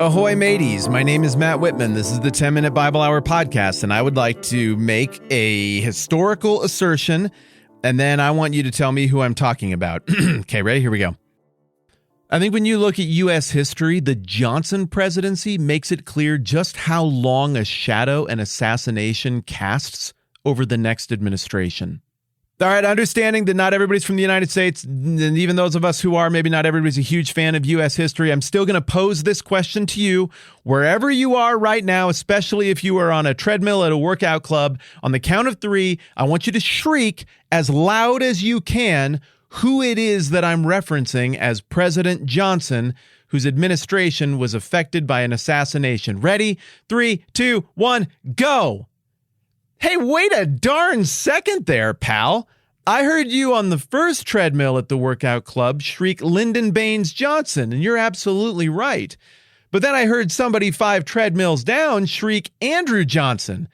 Ahoy mateys, my name is Matt Whitman. This is the 10-Minute Bible Hour podcast, and I would like to make a historical assertion, and then I want you to tell me who I'm talking about. Okay, ready? Here we go. I think when you look at U.S. history, the Johnson presidency makes it clear just how long a shadow an assassination casts over the next administration. All right, understanding that not everybody's from the United States, and even those of us who are, maybe not everybody's a huge fan of U.S. history, I'm still going to pose this question to you wherever you are right now, especially if you are on a treadmill at a workout club. On the count of 3, I want you to shriek as loud as you can who it is that I'm referencing as President Johnson, whose administration was affected by an assassination. Ready? 3, 2, 1, go! Hey, wait a darn second there, pal. I heard you on the first treadmill at the workout club shriek Lyndon Baines Johnson, and you're absolutely right. But then I heard somebody 5 treadmills down shriek Andrew Johnson,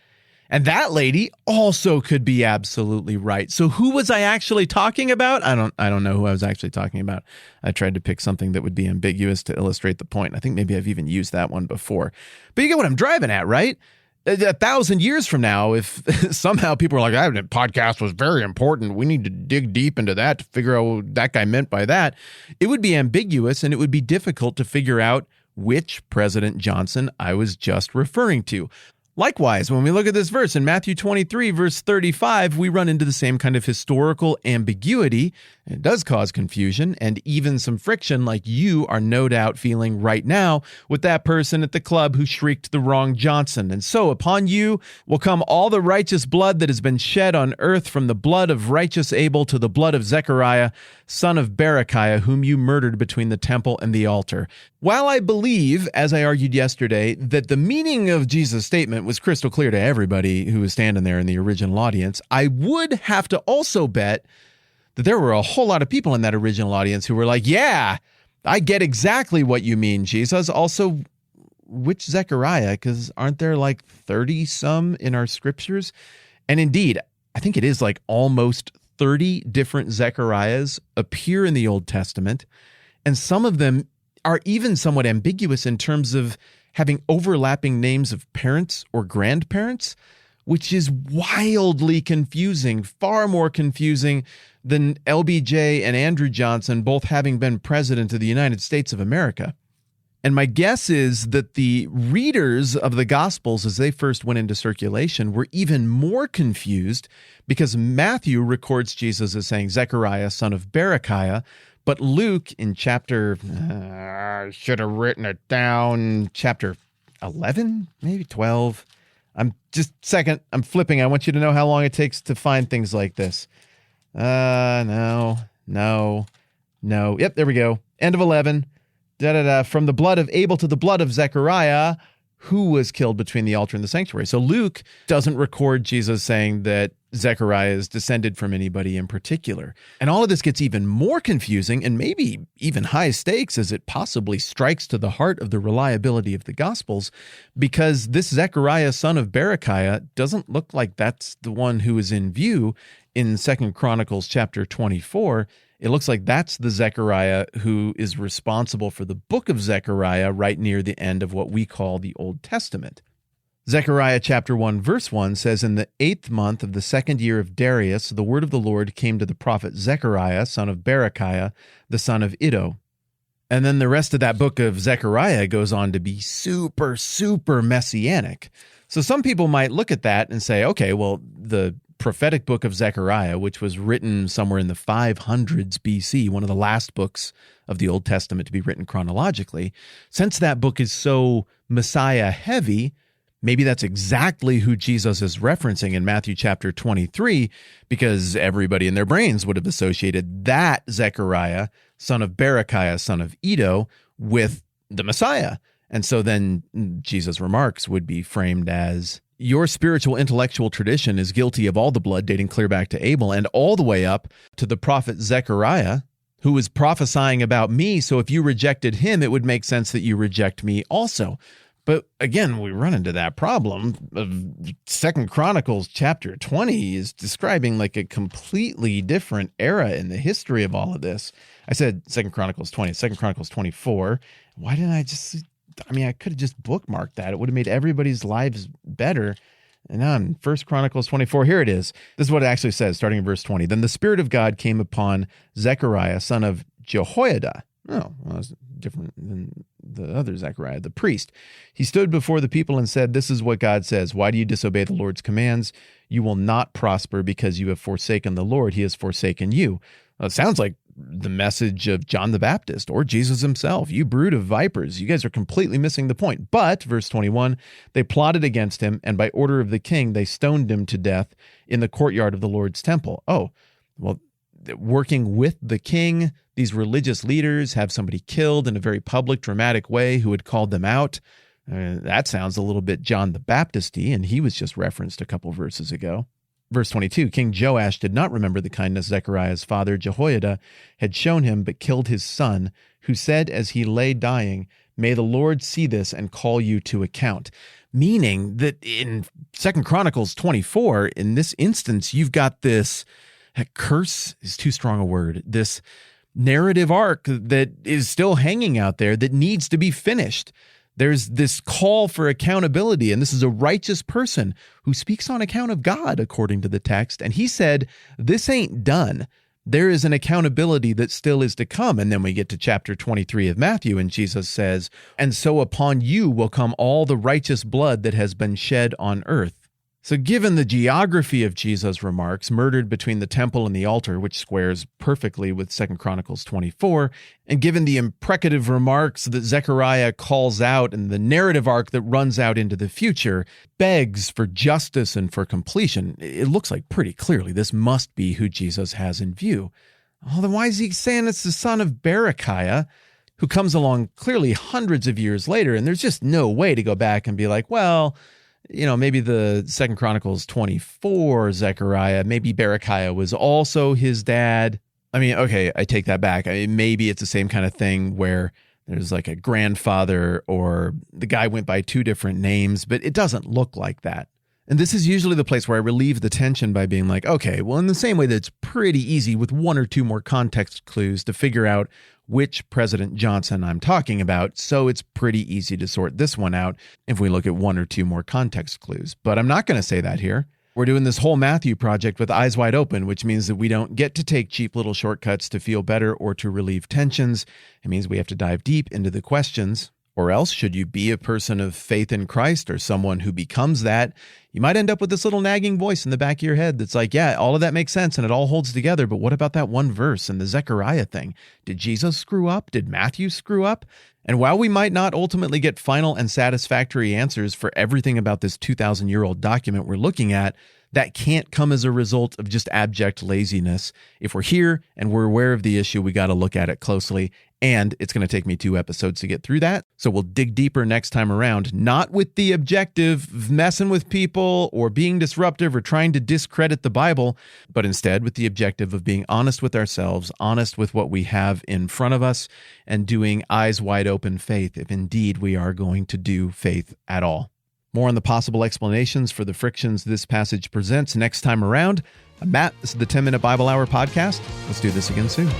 and that lady also could be absolutely right. So who was I actually talking about? I don't know who I was actually talking about. I tried to pick something that would be ambiguous to illustrate the point. I think maybe I've even used that one before. But you get what I'm driving at, right? 1,000 years from now, if somehow people are like, that podcast was very important, we need to dig deep into that to figure out what that guy meant by that, it would be ambiguous and it would be difficult to figure out which President Johnson I was just referring to. Likewise, when we look at this verse in Matthew 23, verse 35, we run into the same kind of historical ambiguity. It does cause confusion and even some friction, like you are no doubt feeling right now with that person at the club who shrieked the wrong Johnson. And so upon you will come all the righteous blood that has been shed on earth, from the blood of righteous Abel to the blood of Zechariah, son of Berechiah, whom you murdered between the temple and the altar. While I believe, as I argued yesterday, that the meaning of Jesus' statement was crystal clear to everybody who was standing there in the original audience, I would have to also bet that there were a whole lot of people in that original audience who were like, yeah, I get exactly what you mean, Jesus. Also, which Zechariah? Because aren't there like 30 some in our scriptures? And indeed, I think it is like almost 30 different Zechariahs appear in the Old Testament, and some of them are even somewhat ambiguous in terms of having overlapping names of parents or grandparents, which is wildly confusing, far more confusing than LBJ and Andrew Johnson both having been president of the United States of America. And my guess is that the readers of the Gospels, as they first went into circulation, were even more confused because Matthew records Jesus as saying Zechariah, son of Berechiah, but Luke in chapter, I should have written it down, chapter 11, maybe 12. I'm flipping. I want you to know how long it takes to find things like this. No. Yep, there we go. End of 11. From the blood of Abel to the blood of Zechariah, who was killed between the altar and the sanctuary. So Luke doesn't record Jesus saying that Zechariah is descended from anybody in particular. And all of this gets even more confusing and maybe even high stakes as it possibly strikes to the heart of the reliability of the Gospels, because this Zechariah, son of Berechiah, doesn't look like that's the one who is in view in 2 Chronicles chapter 24. It looks like that's the Zechariah who is responsible for the book of Zechariah right near the end of what we call the Old Testament. Zechariah chapter 1 verse 1 says, "In the 8th month of the 2nd year of Darius, the word of the Lord came to the prophet Zechariah, son of Berechiah, the son of Iddo." And then the rest of that book of Zechariah goes on to be super, super messianic. So some people might look at that and say, okay, well, the prophetic book of Zechariah, which was written somewhere in the 500s BC, one of the last books of the Old Testament to be written chronologically, since that book is so Messiah heavy, maybe that's exactly who Jesus is referencing in Matthew chapter 23, because everybody in their brains would have associated that Zechariah, son of Berechiah, son of Iddo, with the Messiah. And so then Jesus' remarks would be framed as, your spiritual intellectual tradition is guilty of all the blood dating clear back to Abel and all the way up to the prophet Zechariah, who was prophesying about me. So if you rejected him, it would make sense that you reject me also. But again, we run into that problem of 2 Chronicles chapter 20 is describing like a completely different era in the history of all of this. I said 2 Chronicles 20, 2 Chronicles 24. Why didn't I just I could have just bookmarked that. It would have made everybody's lives better. And now in 1 Chronicles 24, here it is. This is what it actually says, starting in verse 20. Then the Spirit of God came upon Zechariah, son of Jehoiada. Oh, well, that's different than the other Zechariah, the priest. He stood before the people and said, "This is what God says. Why do you disobey the Lord's commands? You will not prosper because you have forsaken the Lord. He has forsaken you." Well, it sounds like the message of John the Baptist or Jesus himself. You brood of vipers. You guys are completely missing the point. But, verse 21, they plotted against him, and by order of the king, they stoned him to death in the courtyard of the Lord's temple. Oh, well, working with the king, these religious leaders have somebody killed in a very public, dramatic way who had called them out. That sounds a little bit John the Baptist-y, and he was just referenced a couple verses ago. Verse 22, King Joash did not remember the kindness Zechariah's father Jehoiada had shown him, but killed his son, who said as he lay dying, "May the Lord see this and call you to account." Meaning that in 2 Chronicles 24, in this instance, you've got this curse is too strong a word, this narrative arc that is still hanging out there that needs to be finished. There's this call for accountability, and this is a righteous person who speaks on account of God, according to the text. And he said, this ain't done. There is an accountability that still is to come. And then we get to chapter 23 of Matthew, and Jesus says, "And so upon you will come all the righteous blood that has been shed on earth." So given the geography of Jesus' remarks, murdered between the temple and the altar, which squares perfectly with 2 Chronicles 24, and given the imprecative remarks that Zechariah calls out and the narrative arc that runs out into the future, begs for justice and for completion, it looks like pretty clearly this must be who Jesus has in view. Well, then why is he saying it's the son of Berechiah, who comes along clearly hundreds of years later, and there's just no way to go back and be like, well, maybe the 2 Chronicles 24 Zechariah, maybe Berechiah was also his dad. Okay, I take that back. Maybe it's the same kind of thing where there's like a grandfather or the guy went by two different names, but it doesn't look like that. And this is usually the place where I relieve the tension by being like, okay, well, in the same way that it's pretty easy with one or two more context clues to figure out which President Johnson I'm talking about, so it's pretty easy to sort this one out if we look at one or two more context clues. But I'm not going to say that here. We're doing this whole Matthew project with eyes wide open, which means that we don't get to take cheap little shortcuts to feel better or to relieve tensions. It means we have to dive deep into the questions. Or else, should you be a person of faith in Christ or someone who becomes that, you might end up with this little nagging voice in the back of your head that's like, yeah, all of that makes sense and it all holds together, but what about that one verse and the Zechariah thing? Did Jesus screw up? Did Matthew screw up? And while we might not ultimately get final and satisfactory answers for everything about this 2,000-year-old document we're looking at, that can't come as a result of just abject laziness. If we're here and we're aware of the issue, we got to look at it closely. And it's going to take me 2 episodes to get through that. So we'll dig deeper next time around, not with the objective of messing with people or being disruptive or trying to discredit the Bible, but instead with the objective of being honest with ourselves, honest with what we have in front of us, and doing eyes wide open faith if indeed we are going to do faith at all. More on the possible explanations for the frictions this passage presents next time around. I'm Matt. This is the 10-Minute Bible Hour podcast. Let's do this again soon.